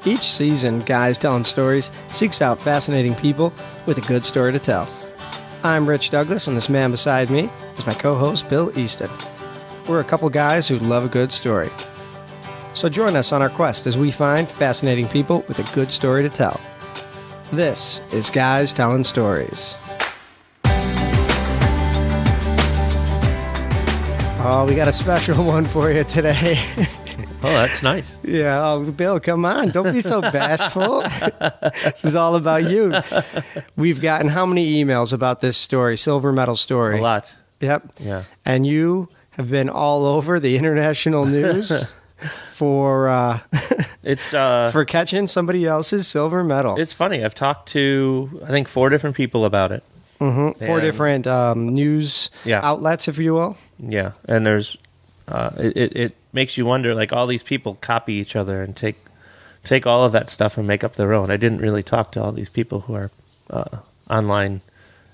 Each season, Guys Telling Stories seeks out fascinating people with a good story to tell. I'm Rich Douglas, and this man beside me is my co-host, Bill Easton. We're a couple guys who love a good story. So join us on our quest as we find fascinating people with a good story to tell. This is Guys Telling Stories. Oh, we got a special one for you today. Oh, that's nice. Yeah. Oh, Bill, come on. Don't be so bashful. This is all about you. We've gotten how many emails about this story, silver medal story? A lot. Yep. Yeah. And you have been all over the international news for for catching somebody else's silver medal. It's funny. I've talked to, I think, 4 different people about it. Mm-hmm. 4 different news outlets, if you will. Yeah. And there's, it makes you wonder, like, all these people copy each other and take all of that stuff and make up their own. I didn't really talk to all these people who are online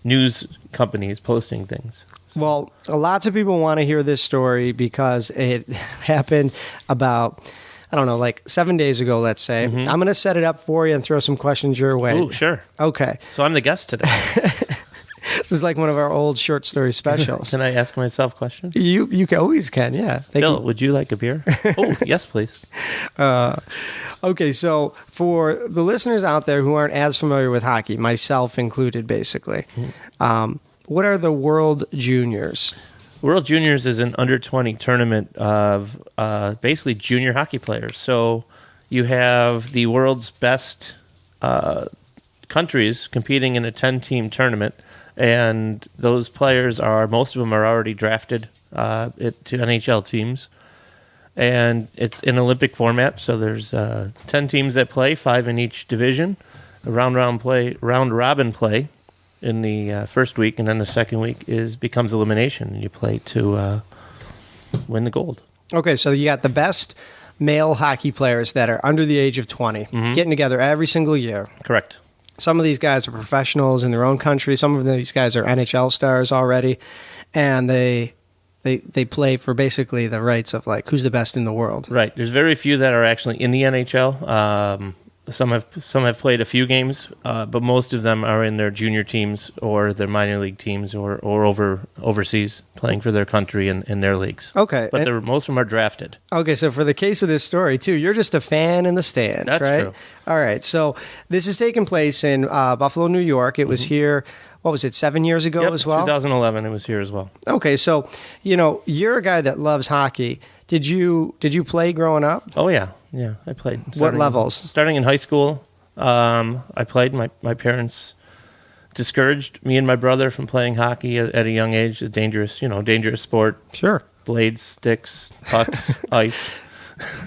news companies posting things. Well, lots of people want to hear this story because it happened about, I don't know, like 7 days ago, let's say. Mm-hmm. I'm going to set it up for you and throw some questions your way. Oh, sure. Okay. So I'm the guest today. This is like one of our old short story specials. Can I ask myself questions? You always can, yeah. Bill, would you like a beer? Oh, yes, please. Okay, so for the listeners out there who aren't as familiar with hockey, myself included, basically, what are the World Juniors? World Juniors is an under-20 tournament of basically junior hockey players. So you have the world's best countries competing in a 10-team tournament, and those players most of them are already drafted to NHL teams. And it's in Olympic format, so there's 10 teams that play, 5 in each division, a round-robin play in the first week, and then the second week becomes elimination, and you play to win the gold. Okay, so you got the best male hockey players that are under the age of 20, getting together every single year. Correct. Some of these guys are professionals in their own country. Some of these guys are NHL stars already, and they play for basically the rights of, like, who's the best in the world. Right. There's very few that are actually in the NHL. Some have played a few games, but most of them are in their junior teams or their minor league teams or overseas playing for their country in their leagues. Okay. But most of them are drafted. Okay, so for the case of this story, too, you're just a fan in the stands, That's right? true. All right, so this is taking place in Buffalo, New York. It was here, what was it, 7 years ago as well? 2011, it was here as well. Okay, so, you're a guy that loves hockey. Did you play growing up? Oh, yeah. Yeah, I played. What levels? Starting in high school, I played. My parents discouraged me and my brother from playing hockey at a young age. A dangerous sport. Sure. Blades, sticks, pucks, ice.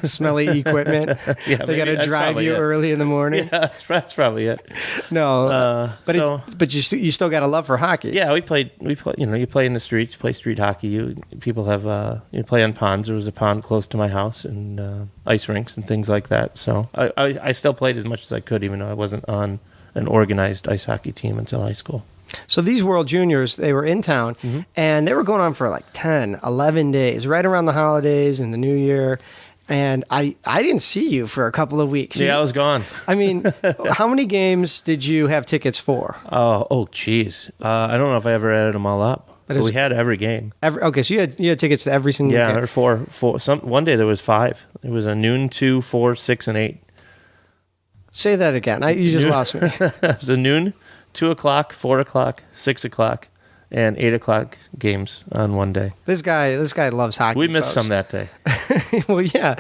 Smelly equipment. Yeah, they got to drive you early in the morning. Yeah, that's probably it. No, but you still got a love for hockey. Yeah, we played. You play in the streets, play street hockey. People have you play on ponds. There was a pond close to my house and ice rinks and things like that. So I still played as much as I could, even though I wasn't on an organized ice hockey team until high school. So these World Juniors, they were in town, and they were going on for like 10, 11 days, right around the holidays and the New Year. And I didn't see you for a couple of weeks. Yeah, I was gone. I mean, how many games did you have tickets for? Oh, geez. I don't know if I ever added them all up. But we had every game. Okay, so you had tickets to every single game. Yeah, there were 4. One day there was 5. It was a noon, 2, 4, 6, and 8. Say that again. You just lost me. It was a noon, 2 o'clock, 4 o'clock, 6 o'clock, and 8 o'clock games on one day. This guy loves hockey. We missed some that day. Well, yeah,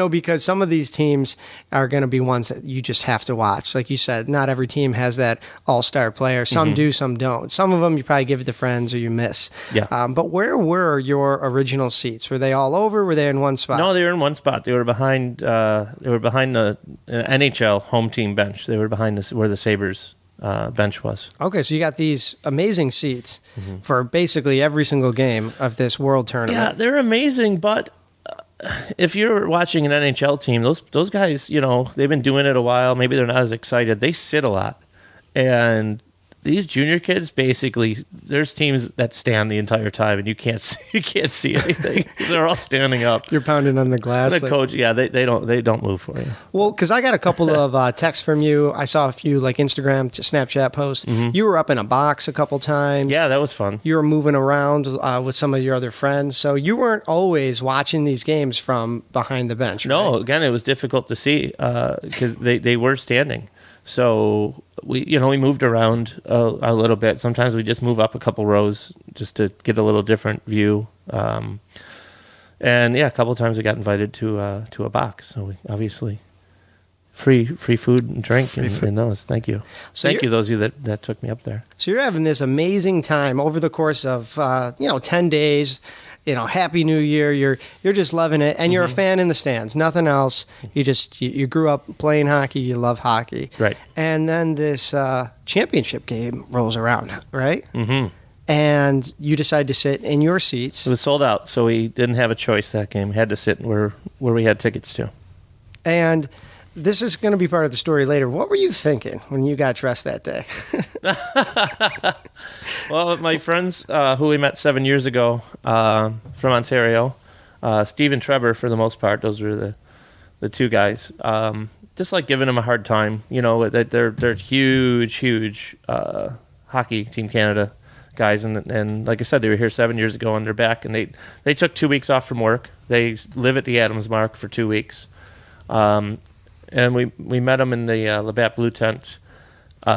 because some of these teams are going to be ones that you just have to watch. Like you said, not every team has that all-star player. Some do, some don't. Some of them you probably give it to friends or you miss. Yeah. But where were your original seats? Were they all over? Were they in one spot? No, they were in one spot. They were behind. They were behind the NHL home team bench. They were behind where the Sabres bench was. Okay, so you got these amazing seats for basically every single game of this world tournament. Yeah, they're amazing, but if you're watching an NHL team, those guys, they've been doing it a while. Maybe they're not as excited. They sit a lot, and these junior kids, basically, there's teams that stand the entire time, and you can't see anything. They're all standing up. You're pounding on the glass. The coach, they don't move for you. Well, because I got a couple of texts from you. I saw a few like Instagram, Snapchat posts. You were up in a box a couple times. Yeah, that was fun. You were moving around with some of your other friends, so you weren't always watching these games from behind the bench. No, right? again, it was difficult to see because they were standing. So we moved around a little bit. Sometimes we just move up a couple rows just to get a little different view. And yeah, a couple of times we got invited to a box. So we obviously free food and drink and those. Thank you. So Thank you, those of you that took me up there. So you're having this amazing time over the course of 10 days. Happy New Year. You're just loving it, and you're a fan in the stands. Nothing else. You grew up playing hockey. You love hockey, Right? And then this championship game rolls around, right? Mm-hmm. And you decide to sit in your seats. It was sold out, so we didn't have a choice that game. We had to sit where we had tickets to. And this is going to be part of the story later. What were you thinking when you got dressed that day? Well, my friends who we met 7 years ago from Ontario, Steve and Trevor, for the most part, those were the two guys. Just like giving them a hard time. They're huge hockey Team Canada guys, and like I said, they were here 7 years ago, and they're back, and they took 2 weeks off from work. They live at the Adams Mark for 2 weeks. And we met them in the Labatt Blue Tent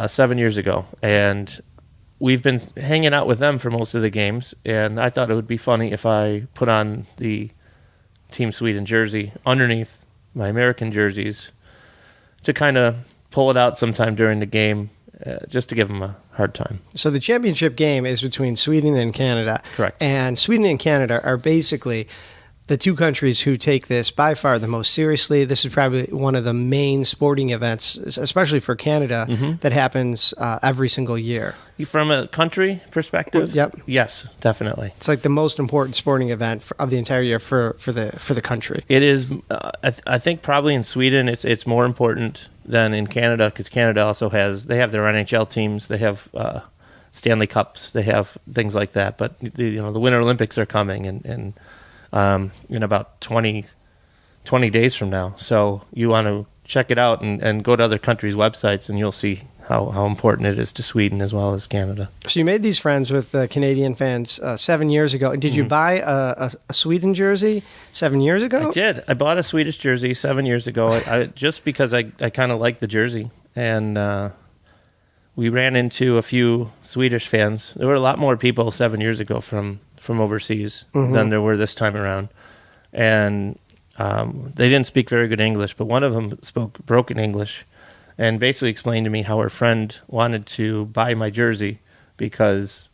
7 years ago, and we've been hanging out with them for most of the games. And I thought it would be funny if I put on the Team Sweden jersey underneath my American jerseys to kind of pull it out sometime during the game, just to give them a hard time. So the championship game is between Sweden and Canada. Correct. And Sweden and Canada are basically the two countries who take this by far the most seriously. This is probably one of the main sporting events, especially for Canada, that happens every single year. From a country perspective, Yep. Yes, definitely. It's like the most important sporting event of the entire year for the country. It is. I think probably in Sweden it's more important than in Canada, because Canada also they have their NHL teams, they have Stanley Cups, they have things like that. But the Winter Olympics are coming and in about 20 days from now. So you want to check it out and go to other countries' websites, and you'll see how important it is to Sweden as well as Canada. So you made these friends with Canadian fans 7 years ago. Did you buy a Sweden jersey 7 years ago? I did. I bought a Swedish jersey 7 years ago, just because I kind of liked the jersey. And we ran into a few Swedish fans. There were a lot more people 7 years ago from overseas than there were this time around. And they didn't speak very good English, but one of them spoke broken English and basically explained to me how her friend wanted to buy my jersey because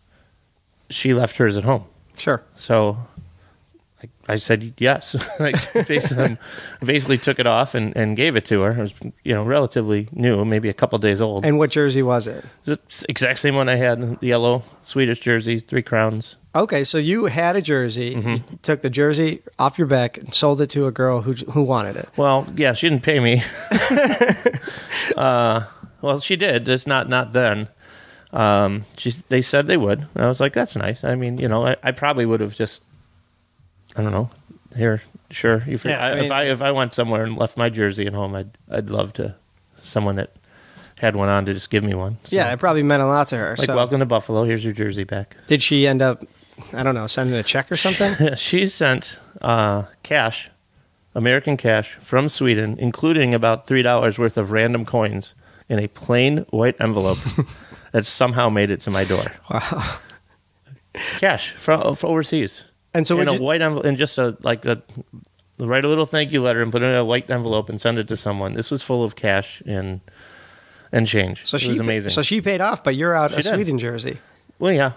she left hers at home. Sure. So I said yes. I basically took it off and gave it to her. It was relatively new, maybe a couple days old. And what jersey was it? It's the exact same one I had, the yellow Swedish jersey, 3 crowns. Okay, so you had a jersey, you took the jersey off your back and sold it to a girl who wanted it. Well, yeah, she didn't pay me. Well, she did, just not then. They said they would. And I was like, that's nice. I mean, I probably would have just, I don't know, here, sure. If I went somewhere and left my jersey at home, I'd love to someone that had one on to just give me one. So, yeah, it probably meant a lot to her. Like, welcome to Buffalo. Here's your jersey back. Did she end up, I don't know, sending a check or something? She sent cash, American cash, from Sweden, including about $3 worth of random coins in a plain white envelope that somehow made it to my door. Wow. Cash from overseas. And so in a white envelope, and just write a little thank you letter and put it in a white envelope and send it to someone. This was full of cash and change. So it was amazing. So she paid off, but you're out a Sweden jersey. Well, yeah.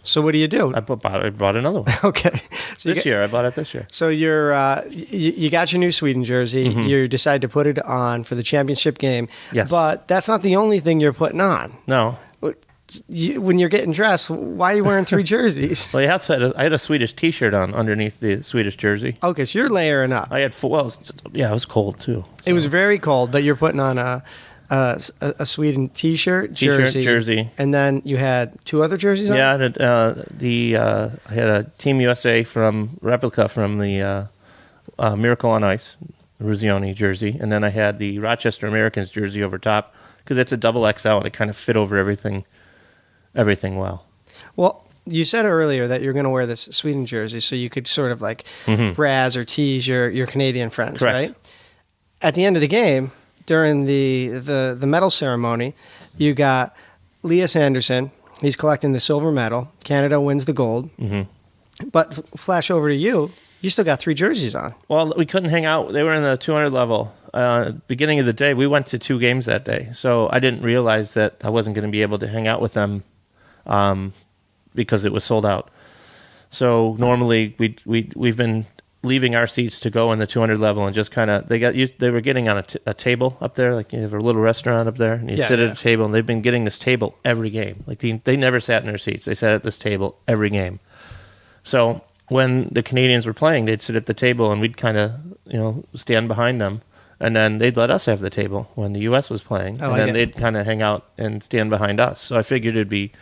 So what do you do? I bought another one. Okay. So I bought it this year. So you got your new Sweden jersey. You decide to put it on for the championship game. Yes. But that's not the only thing you're putting on. No. When you're getting dressed, why are you wearing 3 jerseys? Well, I had a Swedish T-shirt on underneath the Swedish jersey. Okay, so you're layering up. I had 4. Well, it was cold too. So. It was very cold, but you're putting on a a Sweden T-shirt, jersey, and then you had 2 other jerseys on? Yeah, I had a Team USA replica from the Miracle on Ice, Ruzioni jersey, and then I had the Rochester Americans jersey over top because it's a double XL and it kind of fit over everything well. Well, you said earlier that you're going to wear this Sweden jersey so you could sort of like razz or tease your Canadian friends, Correct. right? At the end of the game, during the medal ceremony, you got Elias Anderson. He's collecting the silver medal. Canada wins the gold. Mm-hmm. But flash over to you. You still got 3 jerseys on. Well, we couldn't hang out. They were in the 200 level. Beginning of the day, we went to 2 games that day. So I didn't realize that I wasn't going to be able to hang out with them because it was sold out. So normally we've been leaving our seats to go in the 200 level and just kind of they were getting on a table up there, like you have a little restaurant up there and you sit at a table, and they've been getting this table every game. Like they never sat in their seats. They sat at this table every game. So when the Canadians were playing, they'd sit at the table and we'd kind of stand behind them, and then they'd let us have the table when the U.S. was playing, and then they'd kind of hang out and stand behind us. So I figured it'd be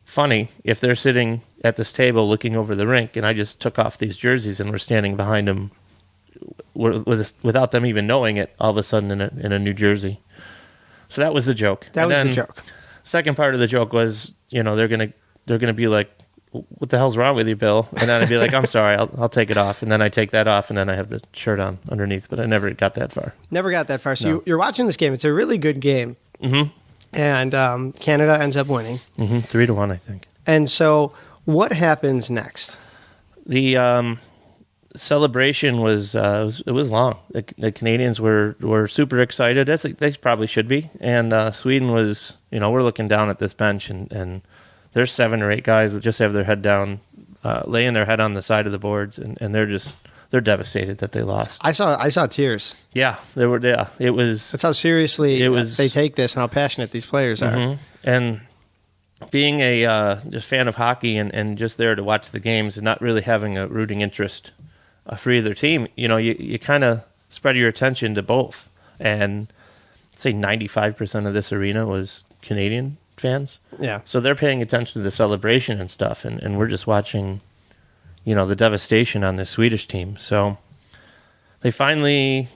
funny if they're sitting at this table looking over the rink and I just took off these jerseys and we're standing behind them without them even knowing it, all of a sudden in a New Jersey. So that was the joke. That was the joke. Second part of the joke was, they're gonna be like, what the hell's wrong with you, Bill? And then I'd be like, I'm sorry, I'll take it off. And then I take that off and then I have the shirt on underneath, but I never got that far. Never got that far. So you're watching this game. It's a really good game. Mm-hmm. And Canada ends up winning. 3-1, I think. And so what happens next? The celebration was long. The Canadians were super excited, as they probably should be. And Sweden was, we're looking down at this bench, and there's 7 or 8 guys that just have their head down, laying their head on the side of the boards, and they're devastated that they lost. I saw tears. Yeah, there were. Yeah, it was. That's how seriously they take this and how passionate these players are. And being a just fan of hockey and just there to watch the games and not really having a rooting interest for either team, you kind of spread your attention to both. And I'd say 95% of this arena was Canadian fans. Yeah. So they're paying attention to the celebration and stuff, and we're just watching, the devastation on this Swedish team. So they finally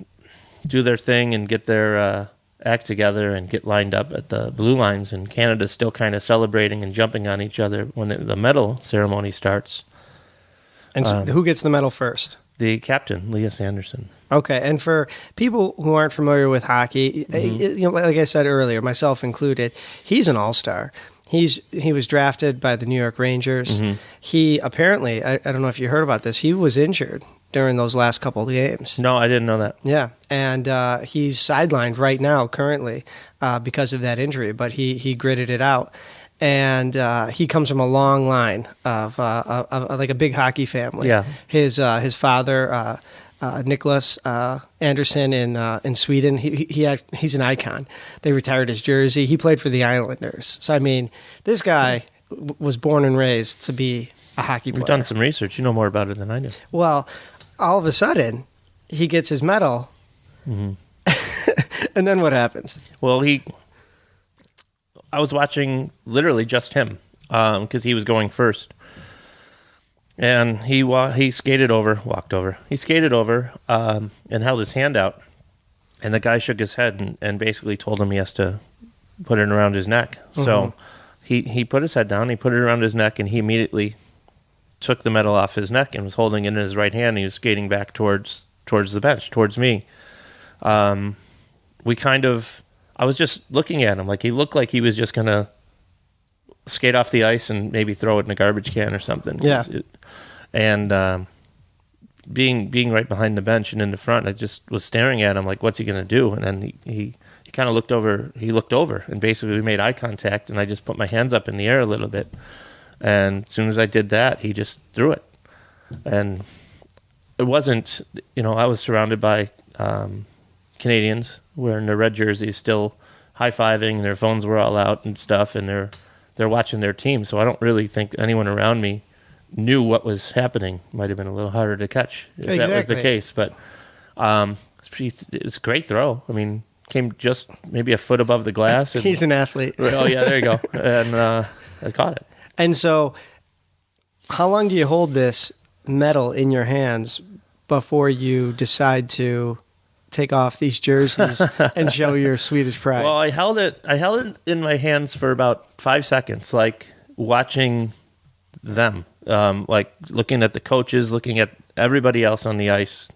do their thing and get their act together and get lined up at the blue lines, and Canada's still kind of celebrating and jumping on each other when the medal ceremony starts. And so who gets the medal first? The captain, Elias Anderson. Okay, and for people who aren't familiar with hockey, like I said earlier, myself included, he's an all-star. He was drafted by the New York Rangers. Mm-hmm. He apparently, I don't know if you heard about this, he was injured during those last couple of games. No, I didn't know that. Yeah, and he's sidelined right now currently because of that injury, but he gritted it out. And he comes from a long line of like a big hockey family. Yeah. His father, Nicholas Anderson in Sweden, he's an icon. They retired his jersey. He played for the Islanders. So I mean, this guy was born and raised to be a hockey player. You've done some research. You know more about it than I do. Well, all of a sudden, he gets his medal, and then what happens? Well, I was watching literally just him because he was going first. And he skated over, He skated over and held his hand out. And the guy shook his head and basically told him he has to put it around his neck. Mm-hmm. So he put his head down, he put it around his neck, and he immediately took the medal off his neck and was holding it in his right hand. And he was skating back towards the bench, towards me. I was just looking at him like he looked like he was just going to skate off the ice and maybe throw it in a garbage can or something. Yeah. And being right behind the bench and in the front, I just was staring at him like, what's he going to do? And then he kind of looked over. He looked over and basically we made eye contact, and I just put my hands up in the air a little bit. And as soon as I did that, he just threw it. And it wasn't, I was surrounded by Canadians wearing their red jerseys, still high-fiving, and their phones were all out and stuff, and they're watching their team. So I don't really think anyone around me knew what was happening. Might have been a little harder to catch if that was the case. But it was a great throw. I mean, came just maybe a foot above the glass. And, He's an athlete. Oh, yeah, there you go. And I caught it. And so how long do you hold this medal in your hands before you decide to take off these jerseys and show your Swedish pride? Well, I held it in my hands for about 5 seconds, like watching them, like looking at the coaches, looking at everybody else on the ice,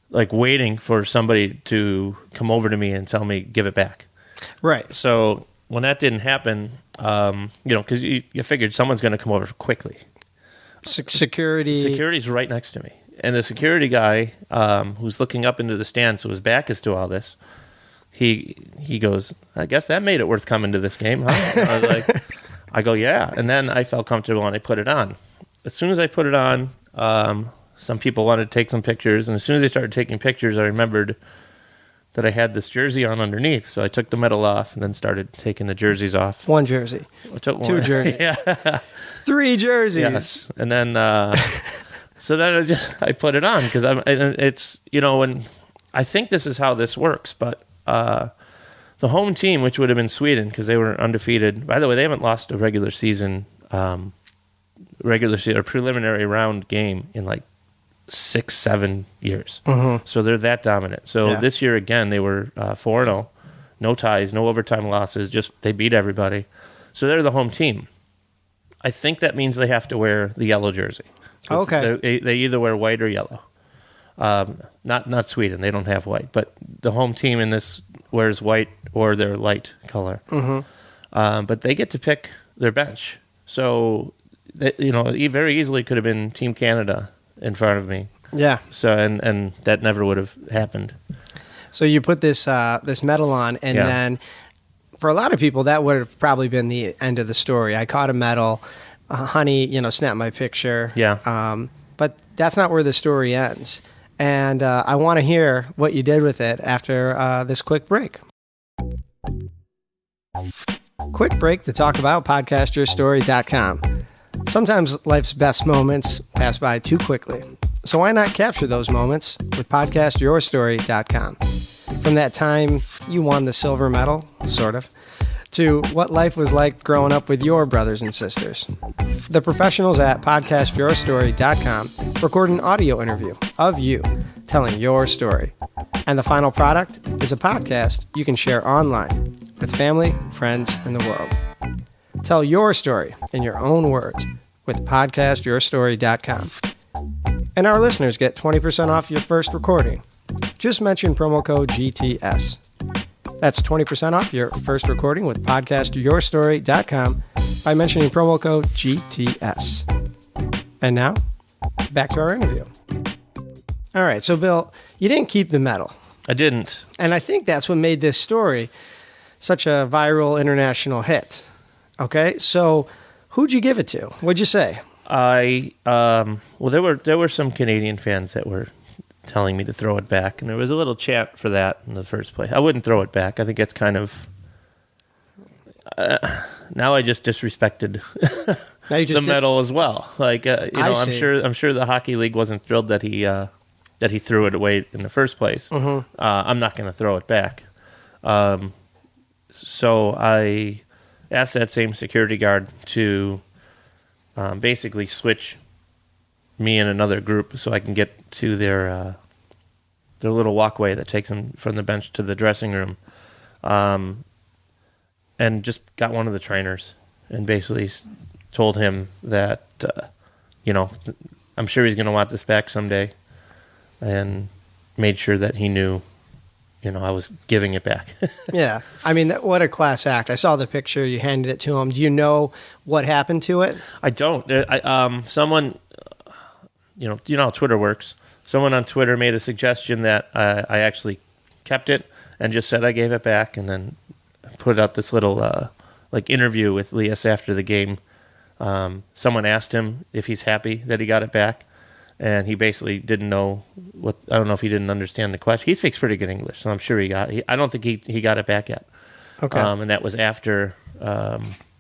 like waiting for somebody to come over to me and tell me, give it back. Right. So when that didn't happen, because you figured someone's going to come over quickly. Security's right next to me. And the security guy, who's looking up into the stands, so his back is to all this, he goes, I guess that made it worth coming to this game, huh? I go, yeah. And then I felt comfortable and I put it on. As soon as I put it on, some people wanted to take some pictures. And as soon as they started taking pictures, I remembered that I had this jersey on underneath. So I took the medal off and then started taking the jerseys off. One jersey. I took Two one. jerseys. Yeah. 3 jerseys. Yes. And then... So then I put it on because it's, when I think this is how this works, but the home team, which would have been Sweden because they were undefeated. By the way, they haven't lost a regular season or preliminary round game in like 6-7 years. Mm-hmm. So they're that dominant. So This year again, they were 4-0, no ties, no overtime losses, just they beat everybody. So they're the home team. I think that means they have to wear the yellow jersey. Okay. They either wear white or yellow. Not Sweden. They don't have white. But the home team in this wears white or their light color. Mm-hmm. But they get to pick their bench. So, it very easily could have been Team Canada in front of me. Yeah. So and that never would have happened. So you put this medal on, and then for a lot of people, that would have probably been the end of the story. I caught a medal. Honey, snapped my picture. Yeah. But that's not where the story ends. And I want to hear what you did with it after this quick break. Quick break to talk about podcastyourstory.com. Sometimes life's best moments pass by too quickly. So why not capture those moments with podcastyourstory.com? From that time you won the silver medal, sort of, to what life was like growing up with your brothers and sisters. The professionals at podcastyourstory.com record an audio interview of you telling your story. And the final product is a podcast you can share online with family, friends, and the world. Tell your story in your own words with podcastyourstory.com. And our listeners get 20% off your first recording. Just mention promo code GTS. That's 20% off your first recording with podcastyourstory.com by mentioning promo code GTS. And now, back to our interview. All right, so Bill, you didn't keep the medal. I didn't. And I think that's what made this story such a viral international hit. Okay, so who'd you give it to? What'd you say? Well, there were some Canadian fans that were telling me to throw it back, and there was a little chant for that in the first place. I wouldn't throw it back. I think it's kind of now I just disrespected the medal as well. Like I'm sure the hockey league wasn't thrilled that he threw it away in the first place. Mm-hmm. I'm not going to throw it back. So I asked that same security guard to basically switch me and another group so I can get to their little walkway that takes them from the bench to the dressing room, and just got one of the trainers and basically told him that I'm sure he's going to want this back someday, and made sure that he knew I was giving it back. Yeah. I mean, what a class act. I saw the picture. You handed it to him. Do you know what happened to it? I don't. Someone, you know how Twitter works. Someone on Twitter made a suggestion that I actually kept it and just said I gave it back, and then put out this little interview with Elias after the game. Someone asked him if he's happy that he got it back, and he basically didn't know what. I don't know if he didn't understand the question. He speaks pretty good English, so I'm sure I don't think he got it back yet. Okay. And that was after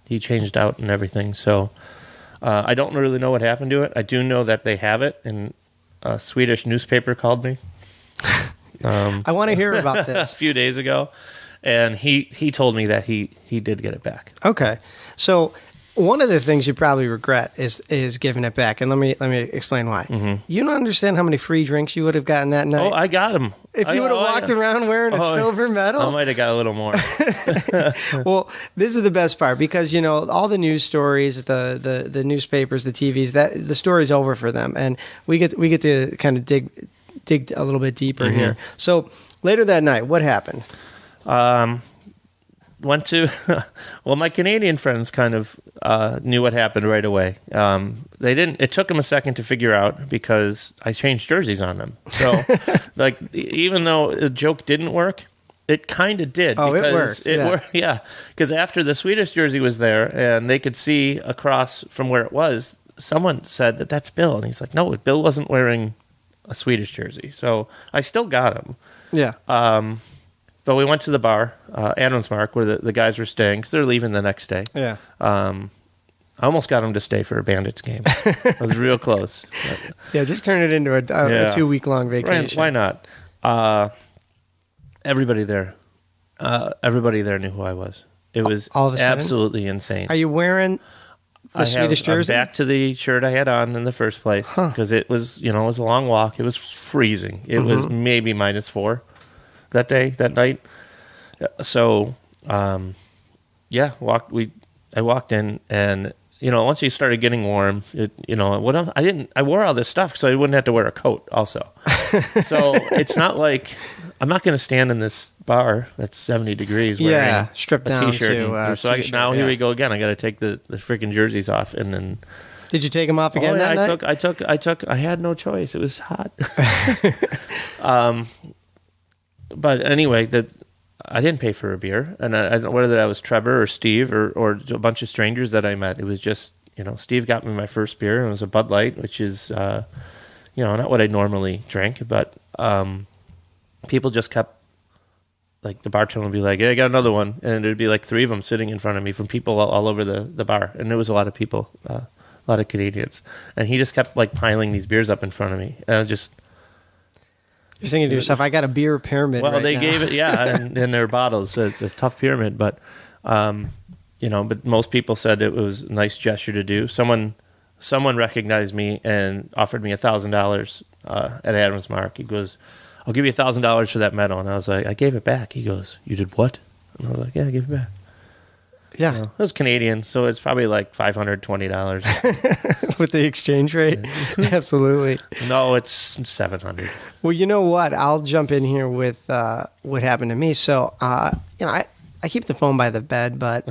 he changed out and everything. So I don't really know what happened to it. I do know that they have it, and a Swedish newspaper called me I want to hear about a this. few days ago, and he told me that he did get it back. Okay. So one of the things you probably regret is giving it back, and let me explain why. Mm-hmm. You don't understand how many free drinks you would have gotten that night. Oh, I got him. If you would have walked around wearing a silver medal. I might have got a little more. Well, this is the best part because, you know, all the news stories, the newspapers, the TVs, that the story's over for them. And we get to kind of dig a little bit deeper here. So later that night, what happened? Went to, well, my Canadian friends kind of knew what happened right away. They didn't. It took them a second to figure out because I changed jerseys on them. So, like, even though the joke didn't work, it kind of did. Oh, because it worked. It worked. Yeah, because after the Swedish jersey was there and they could see across from where it was, someone said that's Bill, and he's like, no, Bill wasn't wearing a Swedish jersey. So I still got him. Yeah. But we went to the bar, Adams Mark, where the guys were staying because they're leaving the next day. Yeah. I almost got them to stay for a Bandits game. I was real close. Yeah, just turn it into a 2-week-long vacation. Why not? Everybody there knew who I was. It was all of a sudden? Absolutely insane. Are you wearing the Swedish jersey? I'm back to the shirt I had on in the first place because it was a long walk. It was freezing. It was maybe -4 that night. So, I walked in, and once you started getting warm, I wore all this stuff so I wouldn't have to wear a coat also. So it's not like I'm not going to stand in this bar that's 70 degrees wearing stripped a down t-shirt. to here we go again. I got to take the freaking jerseys off, and then. Did you take them off again that night? I had no choice. It was hot. But anyway, I didn't pay for a beer, and I don't know whether that was Trevor or Steve or a bunch of strangers that I met. It was just Steve got me my first beer, and it was a Bud Light, which is not what I normally drink, but people just kept, like, the bartender would be like, "Yeah, I got another one," and there'd be like 3 of them sitting in front of me from people all over the bar, and there was a lot of people, a lot of Canadians, and he just kept like piling these beers up in front of me, and You're thinking to yourself, I got a beer pyramid. Well, right they now. gave it, in their bottles. So it's a tough pyramid, but but most people said it was a nice gesture to do. Someone recognized me and offered me $1,000 at Adams Mark. He goes, "I'll give you $1,000 for that medal," and I was like, "I gave it back." He goes, "You did what?" And I was like, "Yeah, I gave it back." Yeah, it was Canadian, so it's probably like $520 with the exchange rate. Absolutely. No, it's $700. Well, you know what? I'll jump in here with what happened to me. So, I keep the phone by the bed, but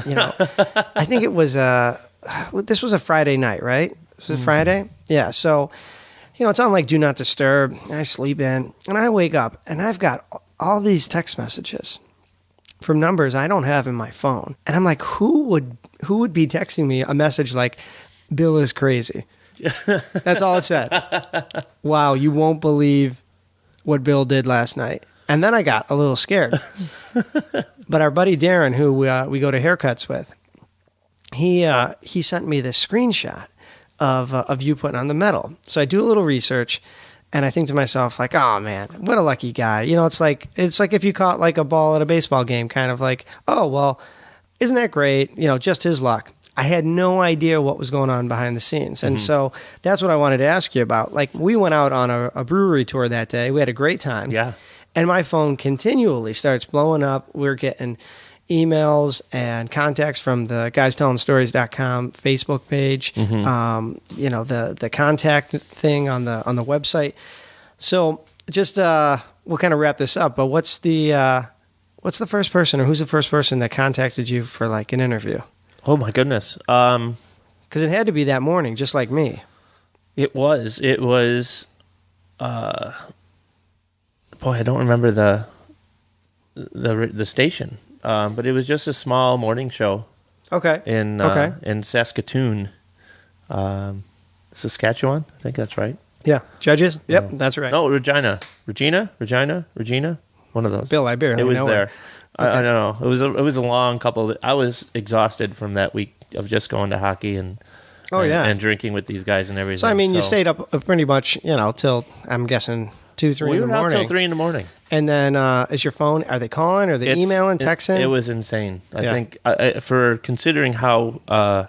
I think it was this was a Friday night, right? This was a Friday. Yeah. So, it's on like Do Not Disturb. I sleep in, and I wake up, and I've got all these text messages from numbers I don't have in my phone. And I'm like, who would be texting me a message like, "Bill is crazy"? That's all it said. Wow, you won't believe what Bill did last night. And then I got a little scared. But our buddy Darren, who we go to haircuts with, he sent me this screenshot of you putting on the medal. So I do a little research, and I think to myself, like, oh man, what a lucky guy. It's like if you caught like a ball at a baseball game, kind of like, oh well, isn't that great? Just his luck. I had no idea what was going on behind the scenes. And so that's what I wanted to ask you about. Like, we went out on a brewery tour that day. We had a great time. Yeah. And my phone continually starts blowing up. We're getting emails and contacts from the GuysTellingStories.com Facebook page, the contact thing on the website. So just we'll kind of wrap this up. But what's the first person, or who's the first person that contacted you for like an interview? Oh my goodness! Because it had to be that morning, just like me. It was. Boy, I don't remember the station. But it was just a small morning show. Okay. In Saskatoon, Saskatchewan. I think that's right. Yeah. Judges. Yep, that's right. No, Regina. One of those. Bill, I barely know. It was her. there. Okay. I don't know. It was a long couple. I was exhausted from that week of just going to hockey and drinking with these guys and everything. So I mean, you stayed up pretty much, till I'm guessing 2, 3 we in the were out morning. till 3 in the morning. And then is your phone, are they calling? Are they emailing, texting? It was insane. I think for considering how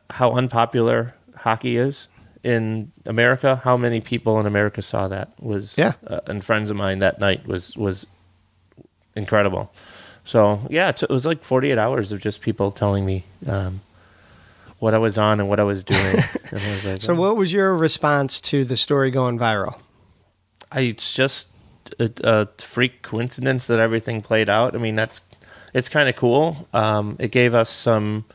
unpopular hockey is in America, how many people in America saw that was, and friends of mine that night was incredible. So, it was like 48 hours of just people telling me what I was on and what I was doing. And I was like, so what was your response to the story going viral? It's just a freak coincidence that everything played out. I mean, it's kind of cool. It gave us some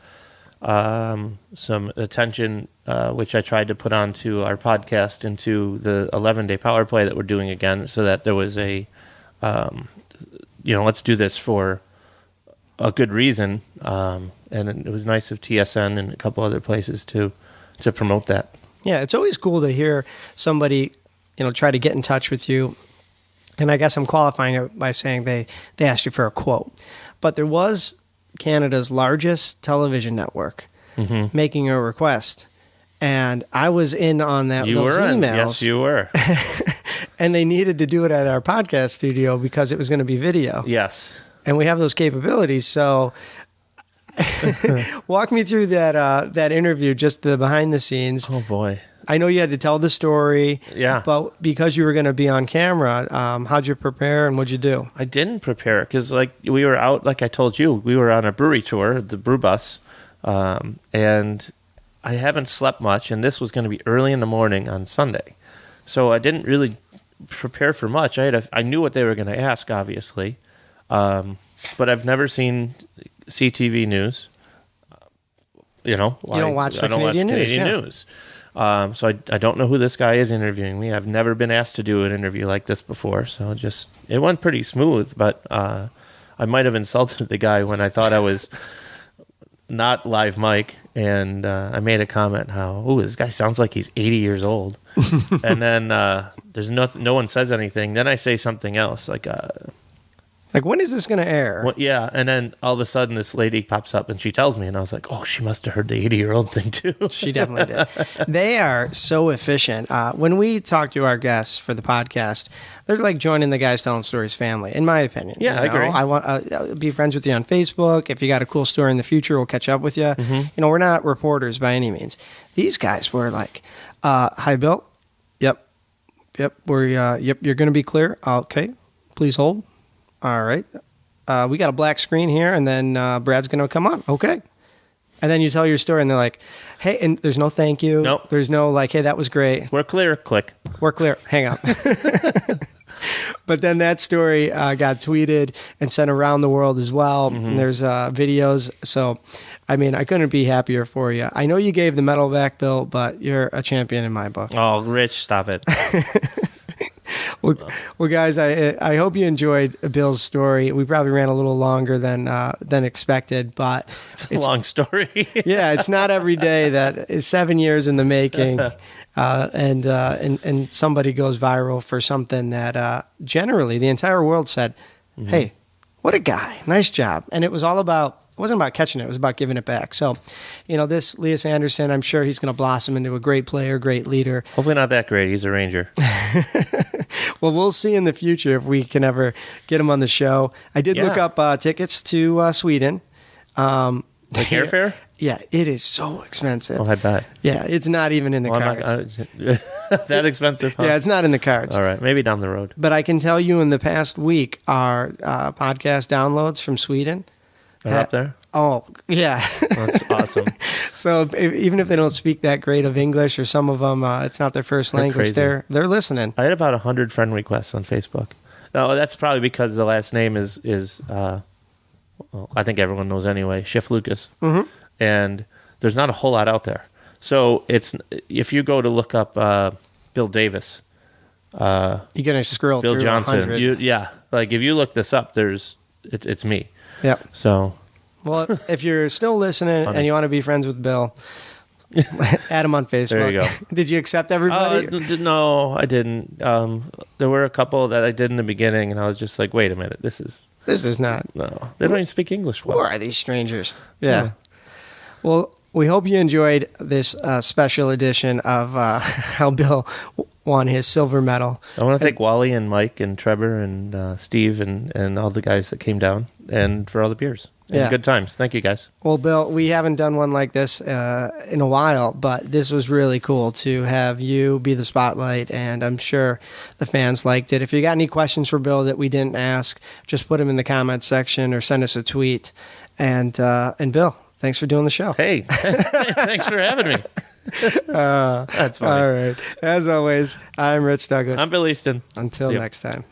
attention, which I tried to put onto our podcast, into the 11-day power play that we're doing again, so that there was a, let's do this for a good reason. And it was nice of TSN and a couple other places to promote that. Yeah, it's always cool to hear somebody, try to get in touch with you. And I guess I'm qualifying it by saying they asked you for a quote. But there was Canada's largest television network making a request. And I was in on those emails. Yes, you were. And they needed to do it at our podcast studio because it was going to be video. Yes. And we have those capabilities. So walk me through that interview, just the behind the scenes. Oh, boy. I know you had to tell the story. Yeah. But because you were going to be on camera, how'd you prepare and what'd you do? I didn't prepare because, we were out, like I told you, we were on a brewery tour, the brew bus, and I haven't slept much, and this was going to be early in the morning on Sunday. So I didn't really prepare for much. I knew what they were going to ask, obviously, but I've never seen CTV news. You don't watch the Canadian news. So I don't know who this guy is interviewing me. I've never been asked to do an interview like this before, so it went pretty smooth. But I might have insulted the guy when I thought I was not live mic, and I made a comment how, this guy sounds like he's 80 years old. And then there's no one says anything. Then I say something else like, when is this going to air? Well, yeah, and then all of a sudden this lady pops up and she tells me, and I was like, she must have heard the 80-year-old thing too. She definitely did. They are so efficient. When we talk to our guests for the podcast, they're like joining the Guys Telling Stories family, in my opinion. Yeah, I agree. I want to be friends with you on Facebook. If you got a cool story in the future, we'll catch up with you. Mm-hmm. We're not reporters by any means. These guys were like, hi, Bill. Yep. You're going to be clear. Okay. Please hold. All right. We got a black screen here, and then Brad's going to come on. Okay. And then you tell your story, and they're like, hey, and there's no thank you. Nope. There's no like, hey, that was great. We're clear. Click. We're clear. Hang up. But then that story got tweeted and sent around the world as well. Mm-hmm. And there's videos. So, I mean, I couldn't be happier for you. I know you gave the medal back, Bill, but you're a champion in my book. Oh, Rich, stop it. Well, guys, I hope you enjoyed Bill's story. We probably ran a little longer than expected, but it's a long story. Yeah, it's not every day that is 7 years in the making, and somebody goes viral for something that generally the entire world said, "Hey, what a guy! Nice job!" And it was all about. It wasn't about catching it. It was about giving it back. So, this Elias Anderson, I'm sure he's going to blossom into a great player, great leader. Hopefully not that great. He's a Ranger. Well, we'll see in the future if we can ever get him on the show. I did look up tickets to Sweden. Like airfare? Yeah, it is so expensive. Oh, I bet. Yeah, it's not even in the cards. That expensive, huh? Yeah, it's not in the cards. All right, maybe down the road. But I can tell you in the past week, our podcast downloads from Sweden are up there? Oh, yeah. That's awesome. So even if they don't speak that great of English, or some of them, it's not their first language, they're listening. I had about 100 friend requests on Facebook. No, that's probably because the last name is I think everyone knows anyway, Schiff Lucas. Mm-hmm. And there's not a whole lot out there. So if you go to look up Bill Davis, you're gonna scroll Bill through Johnson. 100. Like if you look this up, it's me. Yep. So, well, if you're still listening and you want to be friends with Bill, add him on Facebook. There you go. Did you accept everybody? No, I didn't. There were a couple that I did in the beginning, and I was just like, wait a minute, this is not. No, they don't even speak English well. Who are these strangers? Yeah. Well, we hope you enjoyed this special edition of how Bill won his silver medal. I want to thank Wally and Mike and Trevor and Steve and all the guys that came down and for all the beers. And good times. Thank you, guys. Well, Bill, we haven't done one like this in a while, but this was really cool to have you be the spotlight, and I'm sure the fans liked it. If you got any questions for Bill that we didn't ask, just put them in the comments section or send us a tweet. And Bill, thanks for doing the show. Hey, thanks for having me. That's funny. All right. As always, I'm Rich Douglas. I'm Bill Easton. Until next time.